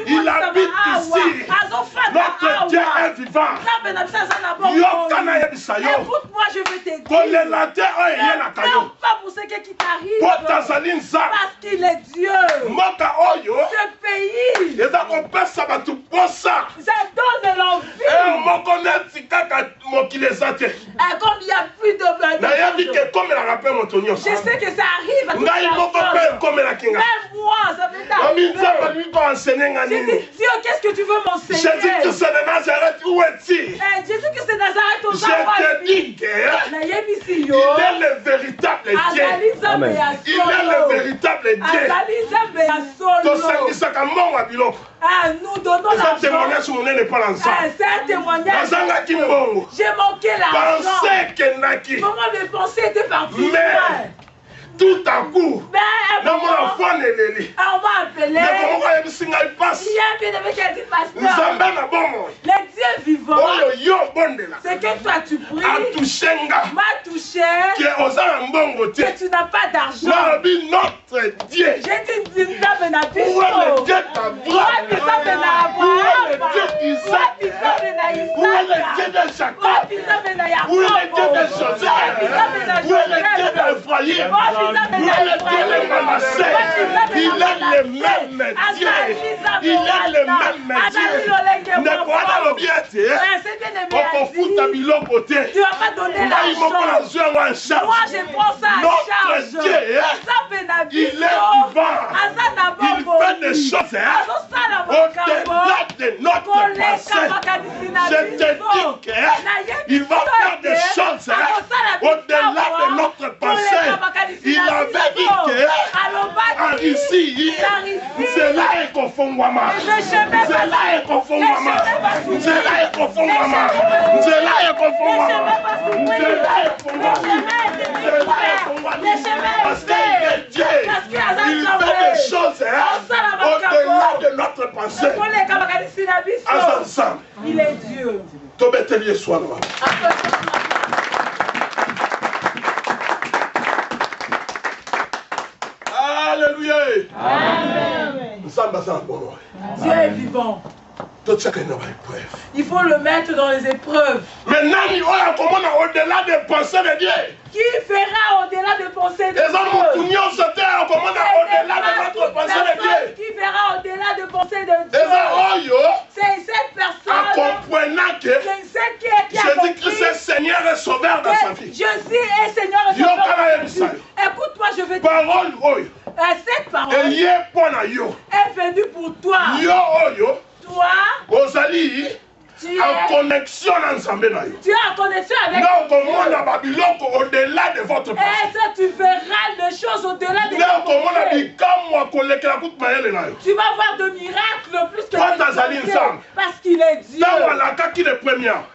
Il habite ici. Notre Dieu est vivant. Écoute-moi, je vais te dire. Ne pleure pas pour ce qui t'arrive. Parce qu'il est Dieu. Ce pays. Ça donne l'envie. Comme il n'y a plus de je sais que ça arrive à tout le monde. Même moi, ça m'est arrivé. J'ai dit, Dieu, qu'est-ce que tu veux m'enseigner? Jésus-Christ de Nazareth, où est-il? Jésus-Christ de Nazareth, je te dis qu'il est le véritable Dieu. Amen. Il est le véritable Dieu. Nous donnons l'argent. C'est un témoignage. J'ai manqué l'argent. Comment mes pensées étaient parties? Tout à coup, on m'a appelé. Il y a un bien-aimé qui a dit, pasteur, le Dieu vivant, c'est que toi tu pries, m'a touché, que tu n'as pas d'argent. Notre Dieu, j'ai dit, où est le Dieu d'Abraham? Où est le Dieu d'Isaac? Où est le Dieu de Jacob? Où est le Dieu de Joseph? Où est le Dieu d'Ephraïm? Il est le même Dieu. Il est le même Dieu. Ne crois pas le bien Dieu. Tu vas pas donner l'argent. Moi je prends ça à charge. Notre Dieu, il est vivant. Il fait des choses au-delà de notre passé. Je te dis qu'il va faire des choses au-delà de notre passé. Il avait dit que ici, cela est confondément. Cela est confondément. Cela est confondément. Cela est confondément. Cela est confondément. Parce qu'il est Dieu. Il fait des choses au-delà de notre passé. Ensemble. Il est Dieu. Tobetelier soit là. Alléluia. Amen. Dieu est vivant. Il faut le mettre dans les épreuves. Maintenant, au-delà des pensées de Dieu. Qui fera au-delà des pensées de Dieu? Qui verra au-delà des pensées de Dieu? C'est cette personne qui Jésus-Christ est Seigneur et Sauveur de sa vie. Jésus est Seigneur et Sauveur de sa vie. Écoute-moi, je vais te dire. Cette parole est venue pour toi. Toi, tu es en connexion ensemble. Tu es en connexion avec Dieu. Au-delà de votre passé. Et ça, tu verras les choses au-delà de votre passé. Tu vas voir de miracles plus que parce qu'il est Dieu.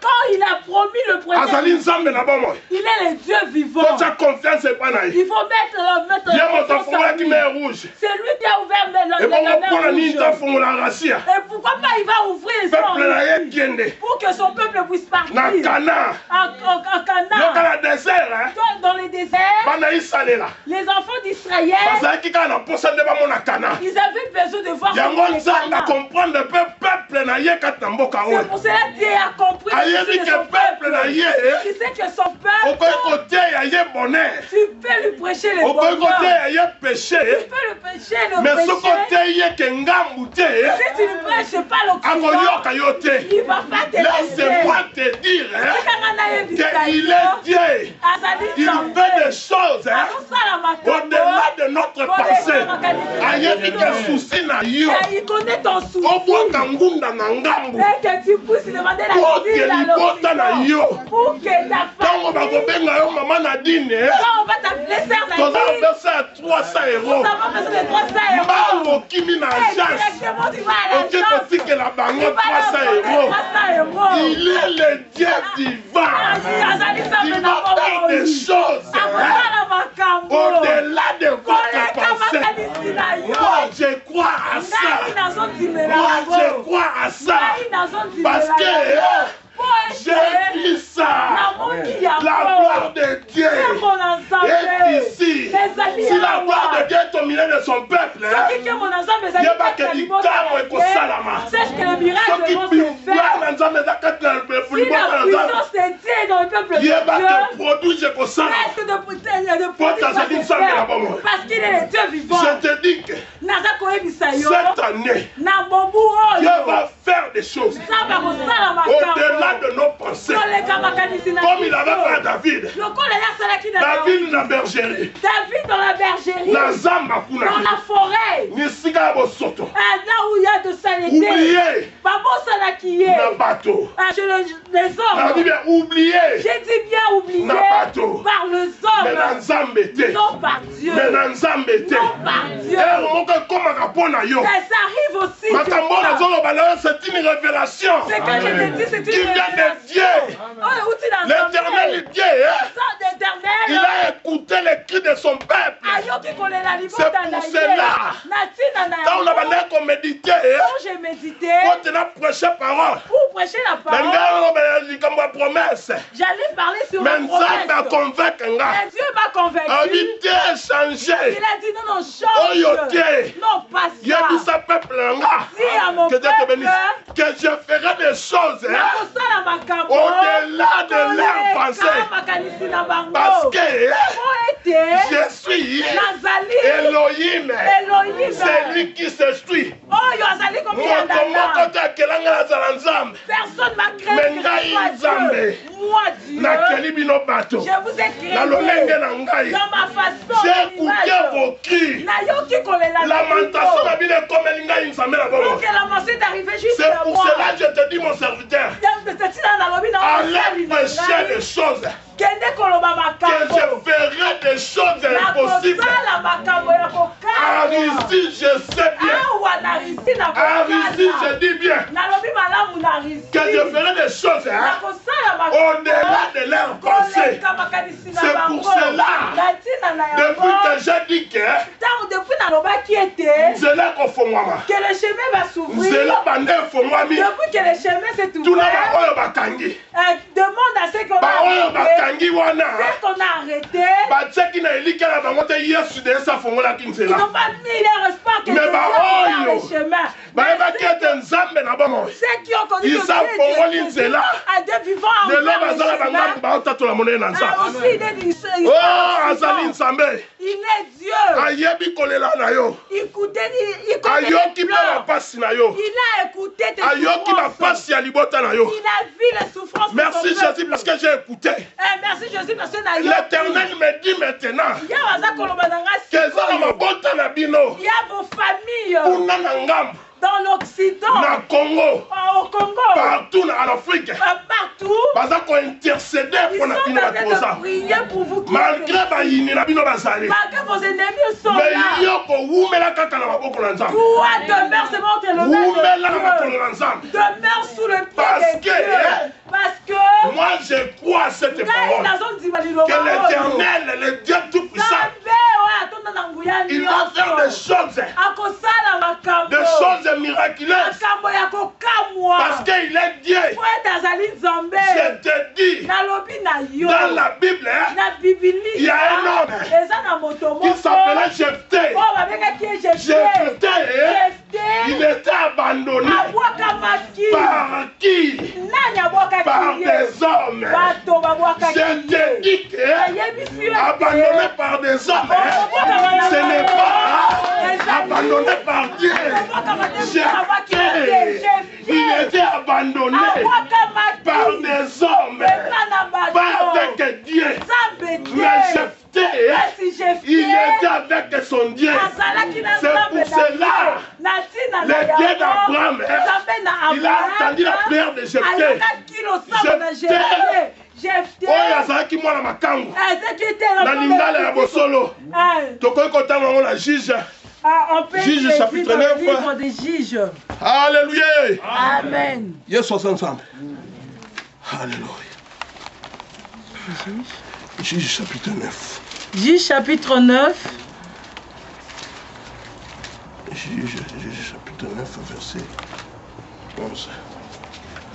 Quand il a promis le premier, il est le Dieu vivant. Il faut mettre c'est lui qui a ouvert la mer rouge. Et pourquoi pas il va ouvrir pour que son peuple puisse partir. En Canaan. Dans les déserts, les enfants d'Israël, ils avaient besoin de voir c'est pour cela que Dieu a compris que son peuple, il sait que son peuple, tu peux lui prêcher le bonheur, tu peux lui prêcher le péché, si tu ne prêches pas l'Occident, il va pas te laisse-moi te dire qu'il est Dieu. Il fait des choses au-delà de notre passé. Il connaît ton souci. Et que tu puisses demander la vie à l'Occident pour que ta femme, quand on va t'appeler sœur Nadine, nous avons besoin de 300 €. Directement tu vas à l'agence, il est le Dieu vivant. Il va faire des choses au-delà de votre passé. Moi, je crois à ça. Moi, je crois à ça. Parce que j'ai vu ça. La gloire de Dieu est ici. Si la gloire de Dieu est au milieu de son peuple, il y a pas que du calme et qu'on miracles vont se faire. Si la puissance de Dieu est dans le peuple de Dieu, est-ce que de produits va se faire parce qu'il est le Dieu vivant. Je te dis que cette année, Dieu va faire des choses au-delà de nos pensées. Comme il avait fait à David. David dans la bergerie. Dans la bergerie. Dans la forêt. Là où il y a de saleté. Oubliez. Les hommes. Oubliez. J'ai dit bien oublié. Par les hommes. Non par Dieu. Non par Dieu. Ça arrive aussi. C'est une révélation. C'est que je te dis, c'est une révélation. Qui vient de Dieu. L'éternel Dieu. Il a écouté les cris de son peuple. C'est pour cela. Quand on a médité, j'ai médité. On a prêché parole. Pour prêcher la parole. J'allais parler sur la promesse. Et Dieu m'a convaincu. Il a dit non, change. Non, pas ça. Dis à mon peuple que je ferai des choses au-delà de leur pensée. Parce que je suis Elohim. C'est lui qui s'instruit. Personne m'a créé que moi Dieu. Je vous ai créé dans ma façon. J'ai écouté vos cris. Lamentation c'est pour cela que je te dis, mon serviteur, allez prêcher des choses. Que je ferai des choses impossibles. En Russie, je sais bien. En Russie, je dis bien. Que je ferai des choses au-delà de leur pensée. C'est pour cela, depuis que j'ai dit que je l'ai confondu. Que le chemin va s'ouvrir. Depuis que le chemin s'est ouvert, demande à ceux qu'on a arrêté. Ceux qu'on a arrêté, ils n'ont pas mis leur espoir que Dieu va faire le chemin. Ceux qui ont connu que Dieu a Dieu vivant en aussi, il est Dieu. Écoutez, il connaît les pleurs. Il a écouté tes souffrances. Il a vu les souffrances. Merci Jésus parce que j'ai écouté. Merci Jésus parce que l'Éternel me dit maintenant que il y a vos familles dans l'Occident, au Congo, partout en Afrique, partout, ils sont en train de prier pour vous. Malgré vos ennemis sont là. Toi demeure seulement entre le demeure sous le pied de Dieu. Parce que moi je crois à cette parole que l'Éternel, le Dieu Tout-Puissant, il va faire des choses miraculeuses parce qu'il est Dieu. Je te dis, dans la Bible, il y a un homme qui s'appelait Jephthé. Jephthé, il était abandonné par qui? Par des hommes. Je te dis que abandonné par des hommes, ce n'est pas abandonné par Dieu. Il était abandonné par des hommes, pas avec Dieu. Mais Jephthé, il était avec son Dieu. C'est pour cela, le Dieu d'Abraham, il a entendu la prière de Jephthé. Jephthé, oyo azalaki mwana makangu na lingala ya bosolo tokoki kotanga na Juge. Juge chapitre 9. Alléluia. Amen. Yes, ensemble. Alléluia. Juge chapitre 9. Juge chapitre 9. Juge chapitre 9, verset 11.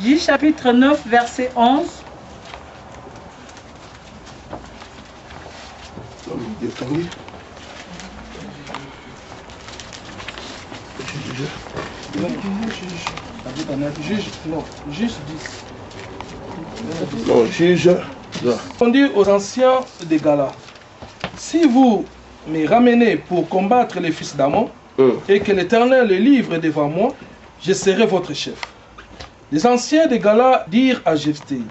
Juge chapitre 9, verset 11. Juge 10. Non, juge. On dit aux anciens de Gala, si vous me ramenez pour combattre les fils d'Amon, et que l'Éternel les livre devant moi, je serai votre chef. Les anciens de Gala dirent à Jephthé,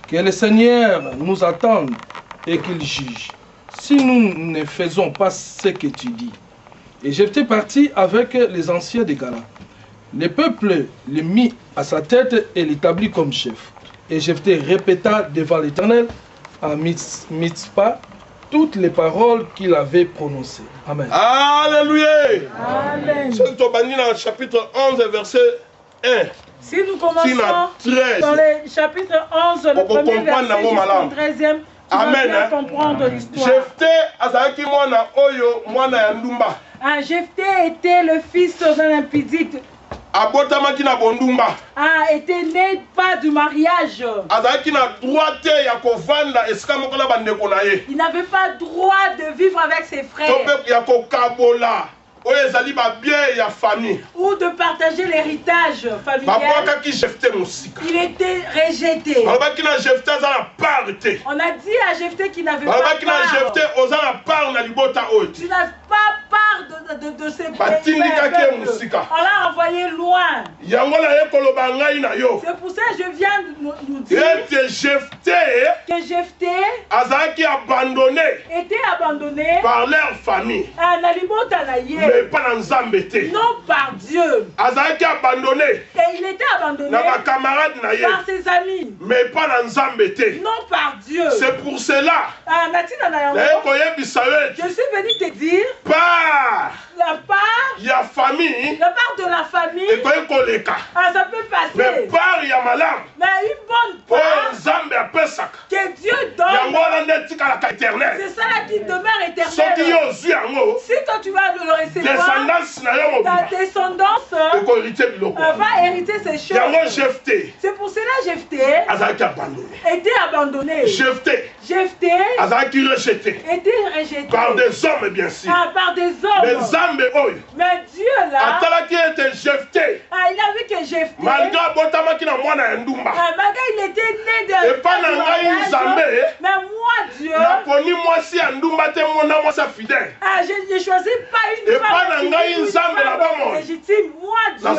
que le Seigneur nous attende et qu'il juge, si nous ne faisons pas ce que tu dis. Et Jephthé partit avec les anciens de Gala. Le peuple le mit à sa tête et l'établit comme chef. Et Jephthé répéta devant l'Éternel à Mitzpah toutes les paroles qu'il avait prononcées. Amen. Alléluia. Amen. C'est au chapitre 11, verset 1. Si nous commençons dans le chapitre 11, le premier verset jusqu'au 13e, tu vas bien comprendre l'histoire. Jephthé était le fils d'un impudite. Était né pas du mariage. Il n'avait pas droit de vivre avec ses frères. Ou de partager l'héritage familial. Il était rejeté. On a dit à Jephthé qu'il n'avait pas part. Tu n'as pas part de ses peuples. On l'a envoyé loin. C'est pour ça que je viens de nous dire que Jephthé était abandonné par leur famille. Mais pas dans Nzambe. Non par Dieu. Abandonné. Et il était abandonné par ses amis. Mais pas dans Nzambe. Non par Dieu. C'est pour cela. Je suis venu te dire la part de la famille. Ça peut passer. Mais une bonne part que Dieu donne. C'est ça qui demeure éternelle. Si toi tu vas le recevoir, ta descendance va hériter ces choses. C'est pour cela Jephthé était abandonné. Jephthé était rejeté par des hommes, bien sûr. Par des hommes. Mais Dieu là, il a vu que Jephthé, malgré il était né de mais moi Dieu, je choisis pas une femme légitime. Moi Dieu,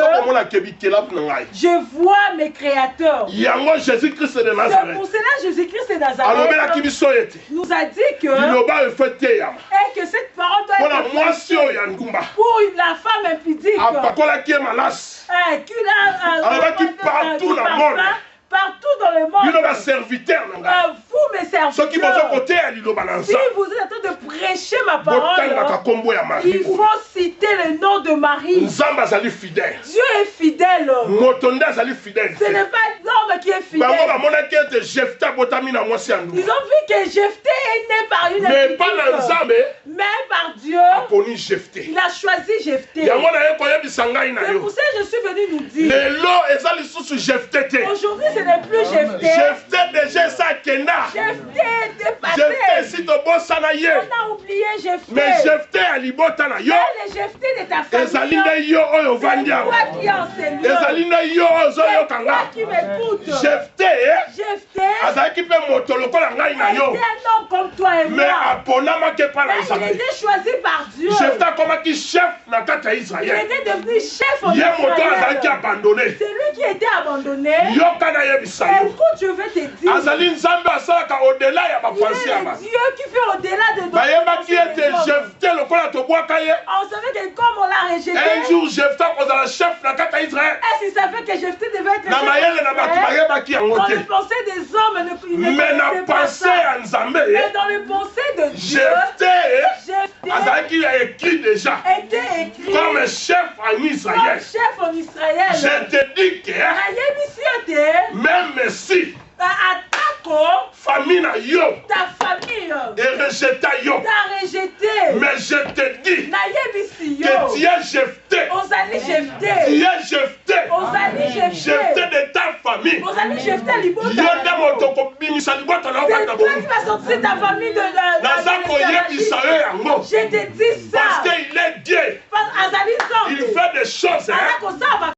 je vois mes créateurs. C'est pour cela Jésus-Christ de Nazareth nous a dit que cette parole doit être pour la femme impudique partout dans le monde. Vous, mes serviteurs, si vous êtes en train de prêcher ma parole, il faut citer le nom de Marie. Dieu est fidèle. Ce n'est pas l'homme qui est fidèle. Ils ont vu que Jephthé est né par une impudicité. Mais par Dieu, il a choisi Jephthé. C'est pour ça que je suis venu nous dire aujourd'hui, ce n'est plus Jephthé. Jephthé déjà ça kenda. Jephthé est dépassé. Jephthé si to bosana ye. On a oublié Jephthé. Mais Jephthé alibota na yo. Le Jephthé de ta famille. Ezalina yo oyo vandia. C'est toi qui enseigne. Ezalina yo ozo kanga. Qui m'écoute. Jephthé azaki pe moto lokola ngai na yo. C'est un homme comme toi et moi. Mais aponama ke pa na Nzambe. Il était choisi par Dieu. Jephthé comme qui chef na kata Israël. Il était devenu chef en Israël. C'est lui qui était abandonné. Écoute, je vais te dire. Il est Dieu qui fait au-delà de nos on savait que comme on l'a rejeté, un jour Jephthé was chef na kata Israël. Est-ce qu'il savait que Jephthé devait être chef? Dans les pensées des hommes, mais dans les pensées de Dieu, Jephthé était écrit comme chef en Israël. Je te dis que même si famille na yo, ta famille et rejeté yo, t'a rejeté, mais je te dis que tu es Jephthé, Jephthé de ta famille. Vous allez jeter l'ibota. Yo nde moto kobimisa libota na C'est okata toi qui vas sortir ta famille de naza koyebisa yo yango. Je te dis ça. Parce qu'il est Dieu. Azali Il fait des choses.